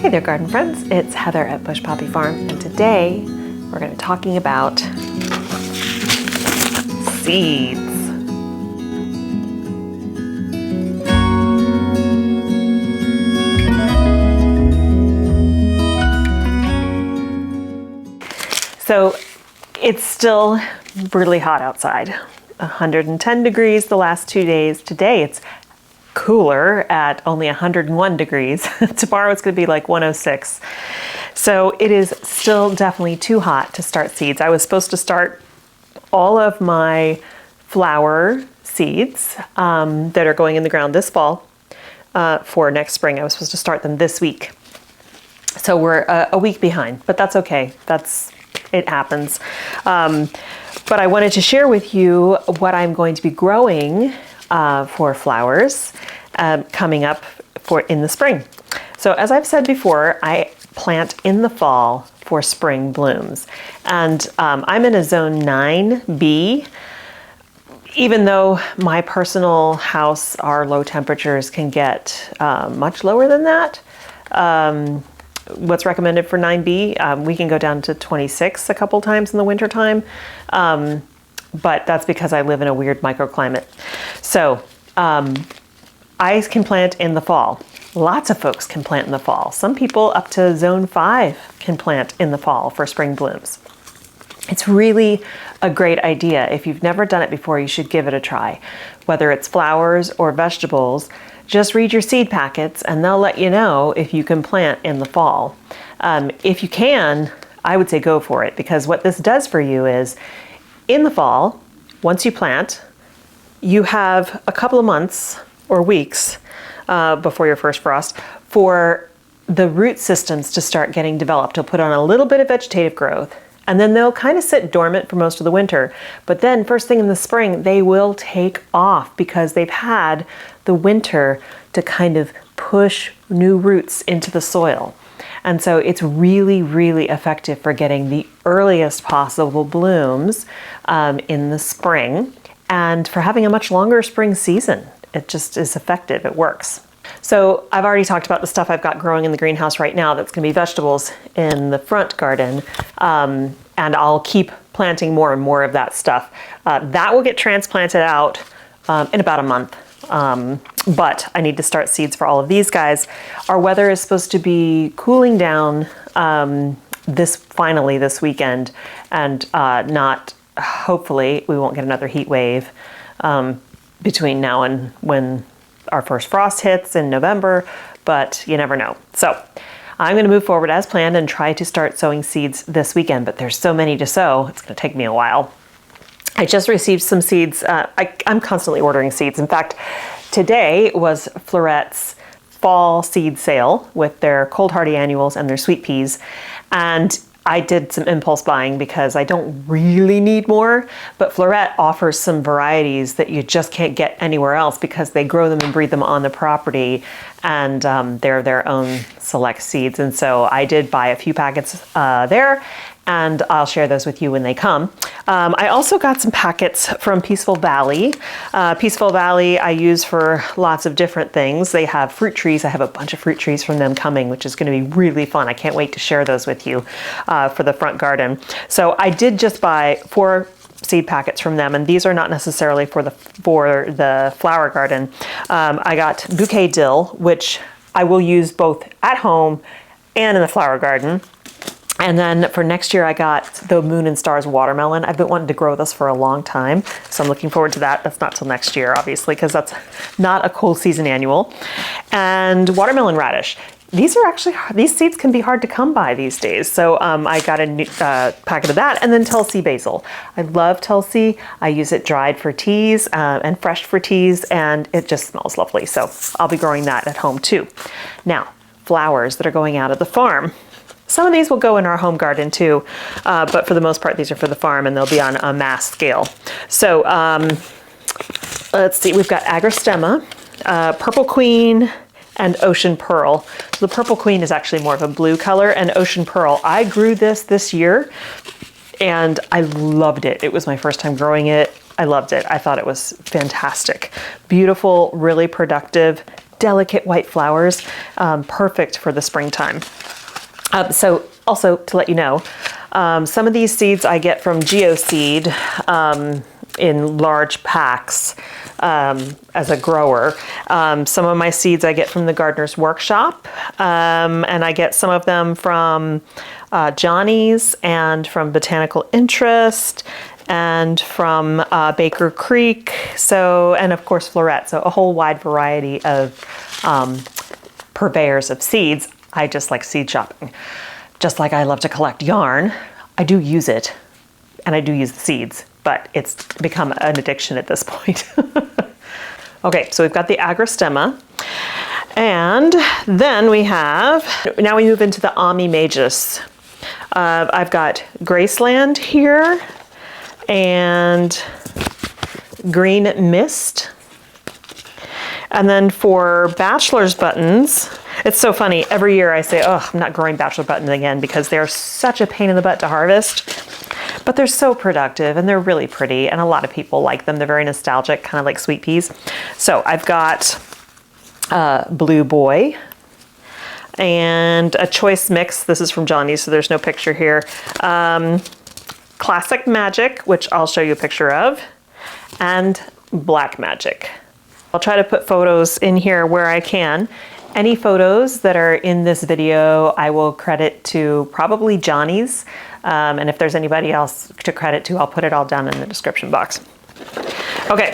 Hey there, garden friends. It's Heather at Bush Poppy Farm, and today we're going to be talking about seeds. So it's still really hot outside, 110 degrees the last 2 days. Today it's cooler at only 101 degrees. Tomorrow it's going to be like 106. So it is still definitely too hot to start seeds. I was supposed to start all of my flower seeds that are going in the ground this fall for next spring. I was supposed to start them this week. So we're a week behind, but that's okay. It happens. But I wanted to share with you what I'm going to be growing for flowers coming up in the spring. So as I've said before, I plant in the fall for spring blooms. And I'm in a zone 9B. Even though my personal house, our low temperatures can get much lower than that. What's recommended for 9B, we can go down to 26 a couple times in the winter time. But that's because I live in a weird microclimate. So I can plant in the fall. Lots of folks can plant in the fall. Some people up to zone 5 can plant in the fall for spring blooms. It's really a great idea. If you've never done it before, you should give it a try. Whether it's flowers or vegetables, just read your seed packets and they'll let you know if you can plant in the fall. If you can, I would say go for it, because what this does for you is in the fall, once you plant, you have a couple of months or weeks before your first frost for the root systems to start getting developed. You'll put on a little bit of vegetative growth, and then they'll kind of sit dormant for most of the winter. But then first thing in the spring, they will take off because they've had the winter to kind of push new roots into the soil. And so it's really, really effective for getting the earliest possible blooms in the spring, and for having a much longer spring season. It just is effective, it works. So I've already talked about the stuff I've got growing in the greenhouse right now that's gonna be vegetables in the front garden, and I'll keep planting more and more of that stuff. That will get transplanted out in about a month. But I need to start seeds for all of these guys. Our weather is supposed to be cooling down finally this weekend, and hopefully we won't get another heat wave between now and when our first frost hits in November, but you never know. So I'm going to move forward as planned and try to start sowing seeds this weekend, but there's so many to sow, it's going to take me a while. I just received some seeds. I'm constantly ordering seeds. In fact, today was Floret's fall seed sale with their cold hardy annuals and their sweet peas. And I did some impulse buying because I don't really need more, but Floret offers some varieties that you just can't get anywhere else because they grow them and breed them on the property, and they're their own select seeds. And so I did buy a few packets there, and I'll share those with you when they come. I also got some packets from Peaceful Valley. Peaceful Valley I use for lots of different things. They have fruit trees. I have a bunch of fruit trees from them coming, which is going to be really fun. I can't wait to share those with you for the front garden. So I did just buy 4 seed packets from them, and these are not necessarily for the flower garden. I got bouquet dill, which I will use both at home and in the flower garden. And then for next year, I got the Moon and Stars watermelon. I've been wanting to grow this for a long time, so I'm looking forward to that. That's not till next year, obviously, because that's not a cold season annual. And watermelon radish. These seeds can be hard to come by these days. So I got a new packet of that, and then Tulsi basil. I love Tulsi. I use it dried for teas and fresh for teas, and it just smells lovely. So I'll be growing that at home too. Now, flowers that are going out of the farm. Some of these will go in our home garden too, but for the most part, these are for the farm, and they'll be on a mass scale. So let's see, we've got Agrostemma, Purple Queen, and Ocean Pearl. So the Purple Queen is actually more of a blue color, and Ocean Pearl, I grew this year, and I loved it. It was my first time growing it. I loved it. I thought it was fantastic. Beautiful, really productive, delicate white flowers, perfect for the springtime. So also to let you know, some of these seeds I get from GeoSeed in large packs as a grower. Some of my seeds I get from the Gardener's Workshop, and I get some of them from Johnny's and from Botanical Interest and from Baker Creek, and of course Floret. So a whole wide variety of purveyors of seeds. I just like seed shopping. Just like I love to collect yarn, I do use it, and I do use the seeds, but it's become an addiction at this point. Okay, so we've got the agrostemma, and then now we move into the Ami Magus. I've got Graceland here, and Green Mist. And then for bachelor's buttons, it's so funny. Every year I say, oh, I'm not growing bachelor buttons again because they're such a pain in the butt to harvest. But they're so productive and they're really pretty, and a lot of people like them. They're very nostalgic, kind of like sweet peas. So I've got Blue Boy and a choice mix. This is from Johnny's, so there's no picture here. Classic Magic, which I'll show you a picture of, and Black Magic. I'll try to put photos in here where I can. Any photos that are in this video, I will credit to probably Johnny's. And if there's anybody else to credit to, I'll put it all down in the description box. Okay,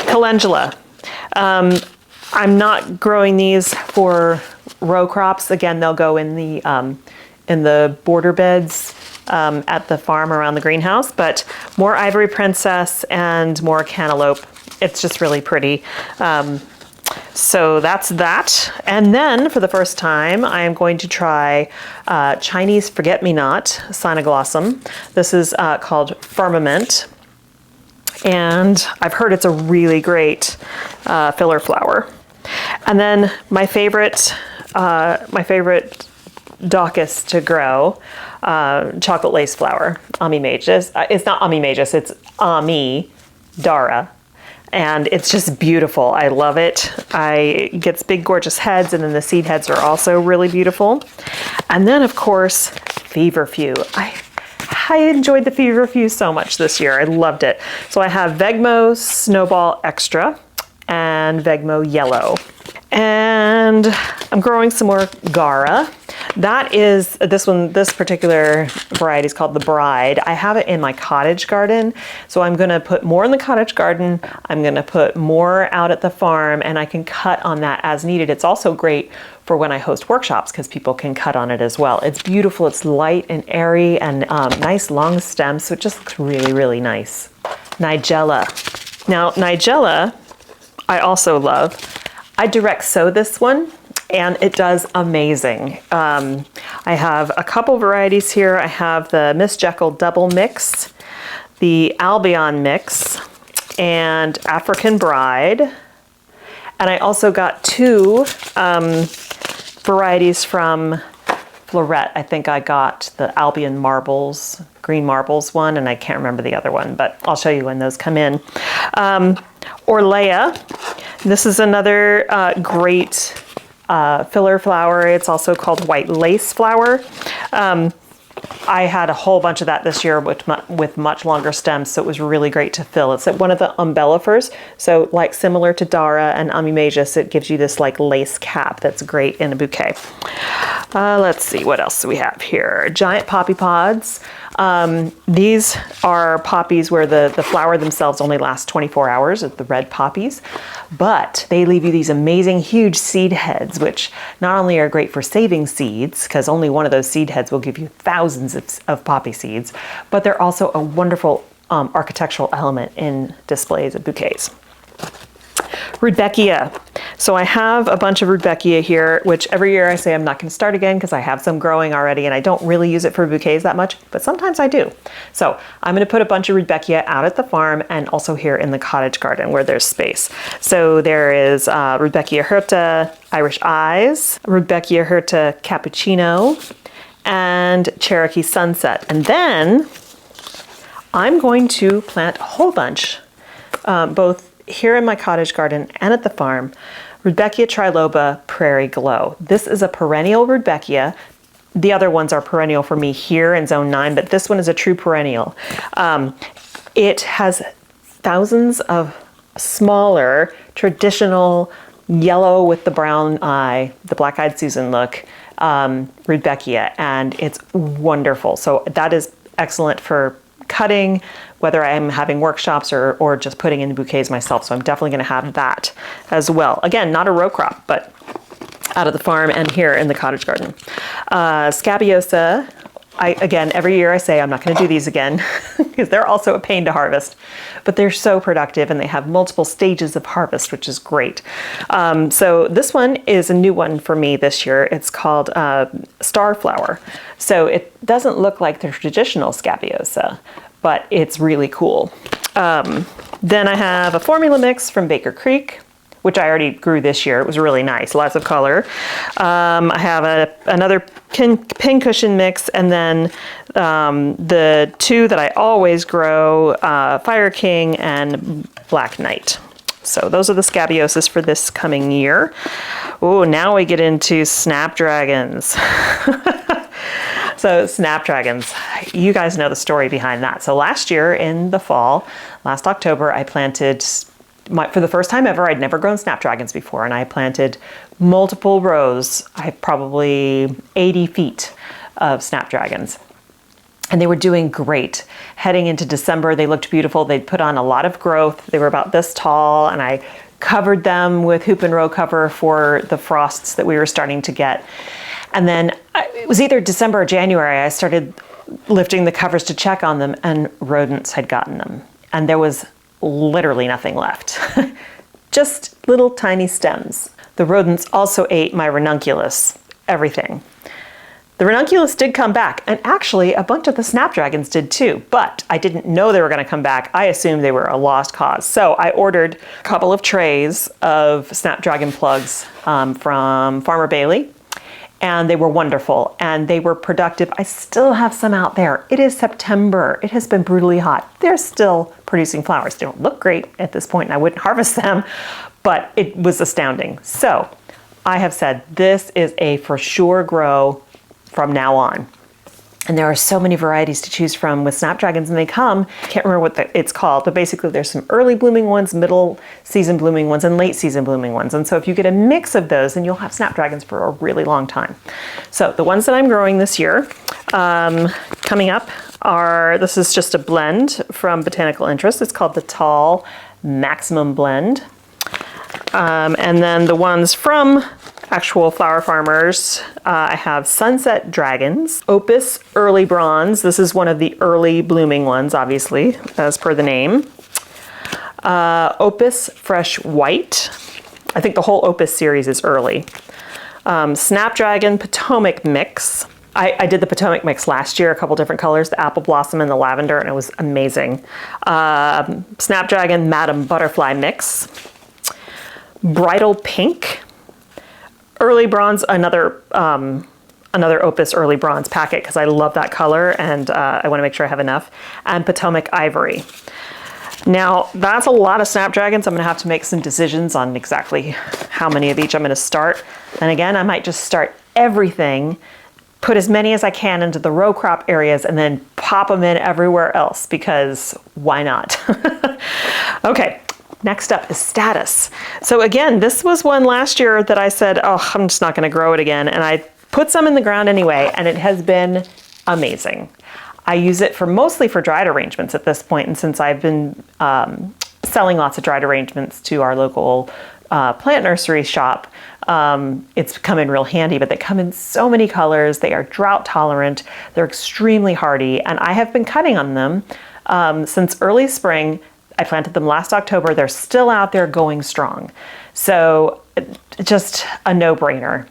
calendula. I'm not growing these for row crops. Again, they'll go in the border beds at the farm around the greenhouse, but more Ivory Princess and more cantaloupe. It's just really pretty. So that's that. And then for the first time, I am going to try Chinese Forget-Me-Not Cynoglossum. This is called Firmament. And I've heard it's a really great filler flower. And then my favorite Daucus to grow, chocolate lace flower, Ami Magus. It's not Ami Magus, it's Ami Dara. And it's just beautiful. I love it. It gets big, gorgeous heads, and then the seed heads are also really beautiful. And then, of course, Feverfew. I enjoyed the Feverfew so much this year. I loved it. So I have Vegmo Snowball Extra and Vegmo Yellow. And I'm growing some more Gara. That is, this particular variety is called the Bride. I have it in my cottage garden. So I'm gonna put more in the cottage garden. I'm gonna put more out at the farm, and I can cut on that as needed. It's also great for when I host workshops because people can cut on it as well. It's beautiful, it's light and airy and nice long stems. So it just looks really, really nice. Nigella. Now, Nigella, I also love. I direct sow this one, and it does amazing. I have a couple varieties here. I have the Miss Jekyll Double Mix, the Albion Mix, and African Bride. And I also got two varieties from Floret. I think I got the Albion Marbles, Green Marbles one, and I can't remember the other one, but I'll show you when those come in. Orlea. This is another great filler flower. It's also called white lace flower. I had a whole bunch of that this year with much longer stems, so it was really great to fill. It's one of the umbellifers, so like similar to Dara and Ami Magus, it gives you this like lace cap that's great in a bouquet. Let's see, what else do we have here? Giant poppy pods. These are poppies where the flower themselves only lasts 24 hours, the red poppies, but they leave you these amazing huge seed heads, which not only are great for saving seeds, because only one of those seed heads will give you thousands of poppy seeds, but they're also a wonderful architectural element in displays of bouquets. Rudbeckia. So I have a bunch of Rudbeckia here, which every year I say I'm not going to start again because I have some growing already and I don't really use it for bouquets that much, but sometimes I do. So I'm going to put a bunch of Rudbeckia out at the farm and also here in the cottage garden where there's space. So there is Rudbeckia hirta Irish Eyes, Rudbeckia hirta Cappuccino, and Cherokee Sunset. And then I'm going to plant a whole bunch, both here in my cottage garden and at the farm, Rudbeckia triloba Prairie Glow. This is a perennial Rudbeckia. The other ones are perennial for me here in zone 9, but this one is a true perennial. It has thousands of smaller, traditional, yellow with the brown eye, the black-eyed Susan look, Rudbeckia, and it's wonderful. So that is excellent for cutting, whether I'm having workshops or just putting in bouquets myself. So I'm definitely going to have that as well. Again, not a row crop, but out of the farm and here in the cottage garden. Scabiosa, again, every year I say I'm not going to do these again because they're also a pain to harvest, but they're so productive and they have multiple stages of harvest, which is great. So this one is a new one for me this year. It's called Star Flower. So it doesn't look like the traditional Scabiosa, but it's really cool. Then I have a formula mix from Baker Creek, which I already grew this year. It was really nice, lots of color. I have another pincushion mix, and then the two that I always grow, Fire King and Black Knight. So those are the Scabiosas for this coming year. Oh, now we get into snapdragons. So snapdragons, you guys know the story behind that. So last year in the fall, last October, I planted, for the first time ever, I'd never grown snapdragons before, and I planted multiple rows. I have probably 80 feet of snapdragons. And they were doing great. Heading into December, they looked beautiful. They'd put on a lot of growth. They were about this tall, and I covered them with hoop and row cover for the frosts that we were starting to get. And then it was either December or January, I started lifting the covers to check on them, and rodents had gotten them. And there was literally nothing left. Just little tiny stems. The rodents also ate my ranunculus, everything. The ranunculus did come back, and actually a bunch of the snapdragons did too, but I didn't know they were going to come back. I assumed they were a lost cause. So I ordered a couple of trays of snapdragon plugs from Farmer Bailey, and they were wonderful and they were productive. I still have some out there. It is September. It has been brutally hot. They're still producing flowers. They don't look great at this point, and I wouldn't harvest them, but it was astounding. So I have said this is a for sure grow from now on. And there are so many varieties to choose from with snapdragons, and they come, can't remember what it's called, but basically there's some early blooming ones, middle season blooming ones, and late season blooming ones. And so if you get a mix of those, then you'll have snapdragons for a really long time. So the ones that I'm growing this year, coming up are, this is just a blend from Botanical Interest. It's called the Tall Maximum Blend. And then the ones from actual flower farmers, I have Sunset Dragons, Opus Early Bronze. This is one of the early blooming ones, obviously, as per the name. Opus Fresh White. I think the whole Opus series is early. Snapdragon Potomac Mix. I did the Potomac Mix last year, a couple different colors, the apple blossom and the lavender, and it was amazing. Snapdragon Madam Butterfly Mix. Bridal Pink. Early Bronze, another Opus Early Bronze packet because I love that color, and I want to make sure I have enough. And Potomac Ivory. Now, that's a lot of snapdragons. I'm going to have to make some decisions on exactly how many of each I'm going to start. And again, I might just start everything, put as many as I can into the row crop areas, and then pop them in everywhere else, because why not? Okay. Next up is Status. So again, this was one last year that I said, oh, I'm just not going to grow it again. And I put some in the ground anyway, and it has been amazing. I use it mostly for dried arrangements at this point. And since I've been selling lots of dried arrangements to our local plant nursery shop, it's come in real handy, but they come in so many colors. They are drought tolerant. They're extremely hardy. And I have been cutting on them since early spring. I planted them last October. They're still out there going strong. So just a no-brainer.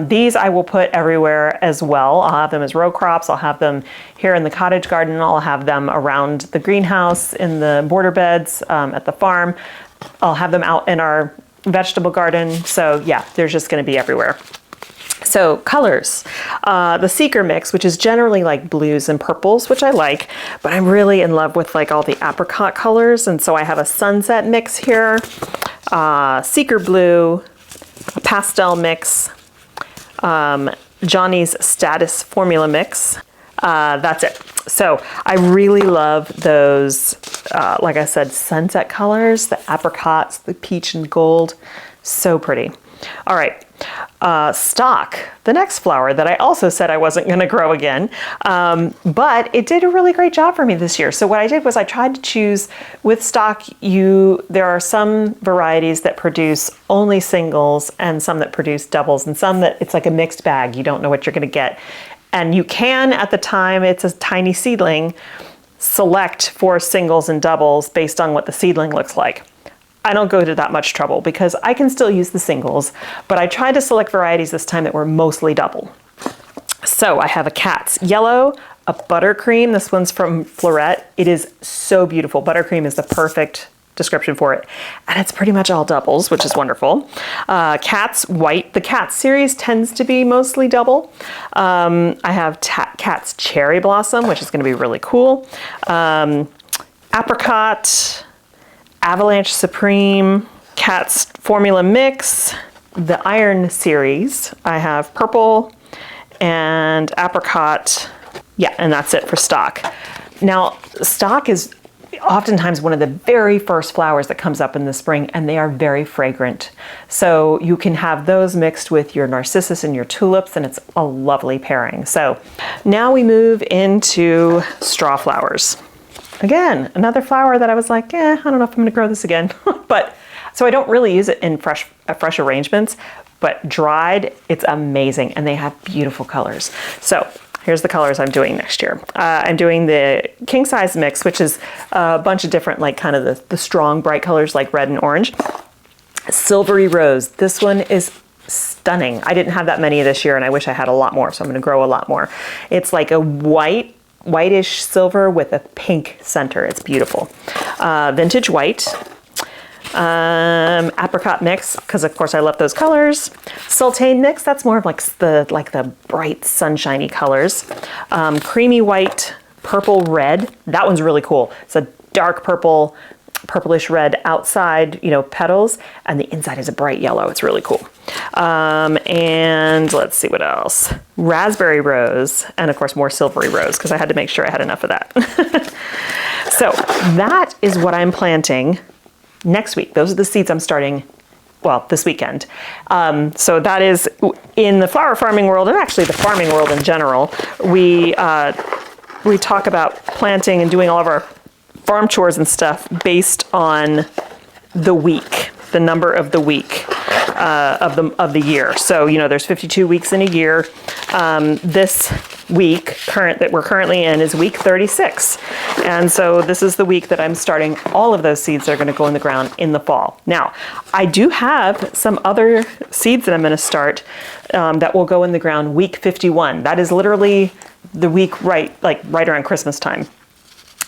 These I will put everywhere as well. I'll have them as row crops. I'll have them here in the cottage garden. I'll have them around the greenhouse, in the border beds, at the farm. I'll have them out in our vegetable garden. So yeah, they're just going to be everywhere. So colors, the Seeker mix, which is generally like blues and purples, which I like, but I'm really in love with like all the apricot colors. And so I have a sunset mix here, Seeker blue, pastel mix, Johnny's Status Formula Mix. That's it. So I really love those, like I said, sunset colors, the apricots, the peach and gold. So pretty. All right, stock, the next flower that I also said I wasn't going to grow again, but it did a really great job for me this year. So what I did was I tried to choose with stock. There are some varieties that produce only singles and some that produce doubles and some that it's like a mixed bag. You don't know what you're going to get. And you can, at the time it's a tiny seedling, select for singles and doubles based on what the seedling looks like. I don't go to that much trouble because I can still use the singles, but I tried to select varieties this time that were mostly double. So I have a Cat's Yellow, a Buttercream. This one's from Floret. It is so beautiful. Buttercream is the perfect description for it. And it's pretty much all doubles, which is wonderful. Cat's White. The Cat series tends to be mostly double. I have Cat's Cherry Blossom, which is going to be really cool. Apricot, Avalanche Supreme, Cat's Formula Mix, the Iron series. I have purple and apricot. Yeah, and that's it for stock. Now, stock is oftentimes one of the very first flowers that comes up in the spring, and they are very fragrant. So you can have those mixed with your narcissus and your tulips, and it's a lovely pairing. So now we move into straw flowers. Again, another flower that I was like, I don't know if I'm going to grow this again. But so I don't really use it in fresh arrangements, but dried, it's amazing, and they have beautiful colors. So here's the colors I'm doing next year. I'm doing the king size mix, which is a bunch of different, like kind of the strong bright colors like red and orange. Silvery Rose. This one is stunning. I didn't have that many this year, and I wish I had a lot more, so I'm going to grow a lot more. It's like a whitish silver with a pink center. It's beautiful. Vintage White, apricot mix, because of course I love those colors. Sultane mix, that's more of like the bright sunshiny colors. Creamy white, purple red. That one's really cool. It's a dark purple, purplish red outside, petals, and the inside is a bright yellow. It's really cool. And let's see what else. Raspberry Rose, and of course more Silvery Rose, because I had to make sure I had enough of that. So that is what I'm planting next week. Those are the seeds I'm starting, well, this weekend. So that is in the flower farming world, and actually the farming world in general. We talk about planting and doing all of our farm chores and stuff based on the week, the number of the week of the year. So there's 52 weeks in a year. This week that we're currently in is week 36, and so this is the week that I'm starting all of those seeds that are going to go in the ground in the fall. Now, I do have some other seeds that I'm going to start that will go in the ground week 51. That is literally the week right around Christmas time.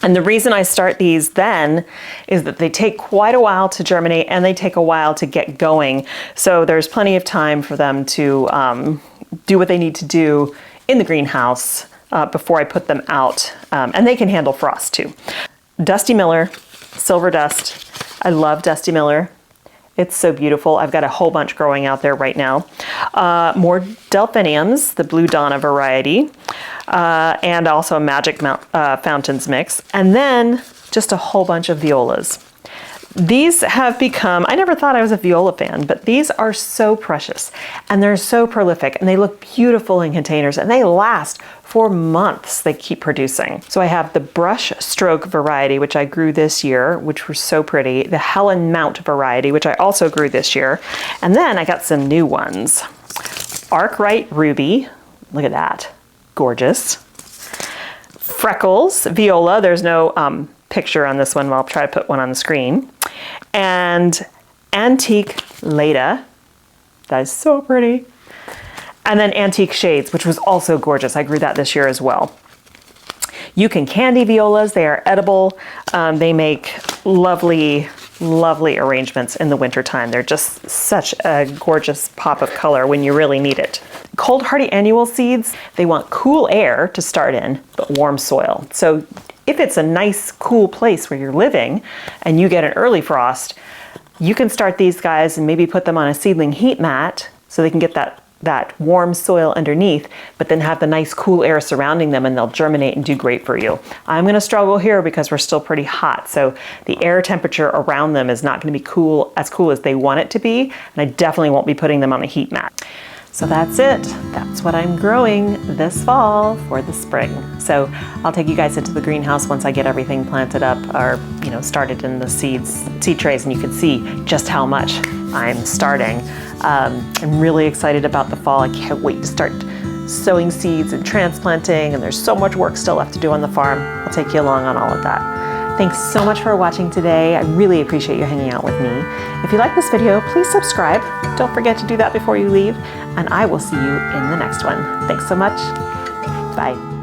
And the reason I start these then is that they take quite a while to germinate and they take a while to get going. So there's plenty of time for them to do what they need to do in the greenhouse before I put them out. And they can handle frost too. Dusty Miller, Silver Dust. I love Dusty Miller. It's so beautiful. I've got a whole bunch growing out there right now. More delphiniums, the Blue Donna variety, and also a Magic Fountains mix, and then just a whole bunch of violas. These have become, I never thought I was a viola fan, but these are so precious, and they're so prolific, and they look beautiful in containers, and they last for months. They keep producing. So I have the Brush Stroke variety, which I grew this year, which were so pretty. The Helen Mount variety, which I also grew this year. And then I got some new ones. Arkwright Ruby, look at that, gorgeous. Freckles Viola, there's no picture on this one, I'll try to put one on the screen. And Antique Leda, that is so pretty. And then Antique Shades, which was also gorgeous. I grew that this year as well. You can candy violas, they are edible. They make lovely, lovely arrangements in the wintertime. They're just such a gorgeous pop of color when you really need it. Cold hardy annual seeds, they want cool air to start in, but warm soil. So if it's a nice, cool place where you're living and you get an early frost, You can start these guys and maybe put them on a seedling heat mat so they can get that warm soil underneath, but then have the nice cool air surrounding them and they'll germinate and do great for you. I'm gonna struggle here because we're still pretty hot, so the air temperature around them is not gonna be as cool as they want it to be, and I definitely won't be putting them on a heat mat. So that's it. That's what I'm growing this fall for the spring. So I'll take you guys into the greenhouse once I get everything planted up or started in the seed trays, and you can see just how much I'm starting. I'm really excited about the fall. I can't wait to start sowing seeds and transplanting, and there's so much work still left to do on the farm. I'll take you along on all of that. Thanks so much for watching today. I really appreciate you hanging out with me. If you like this video, please subscribe. Don't forget to do that before you leave, and I will see you in the next one. Thanks so much. Bye.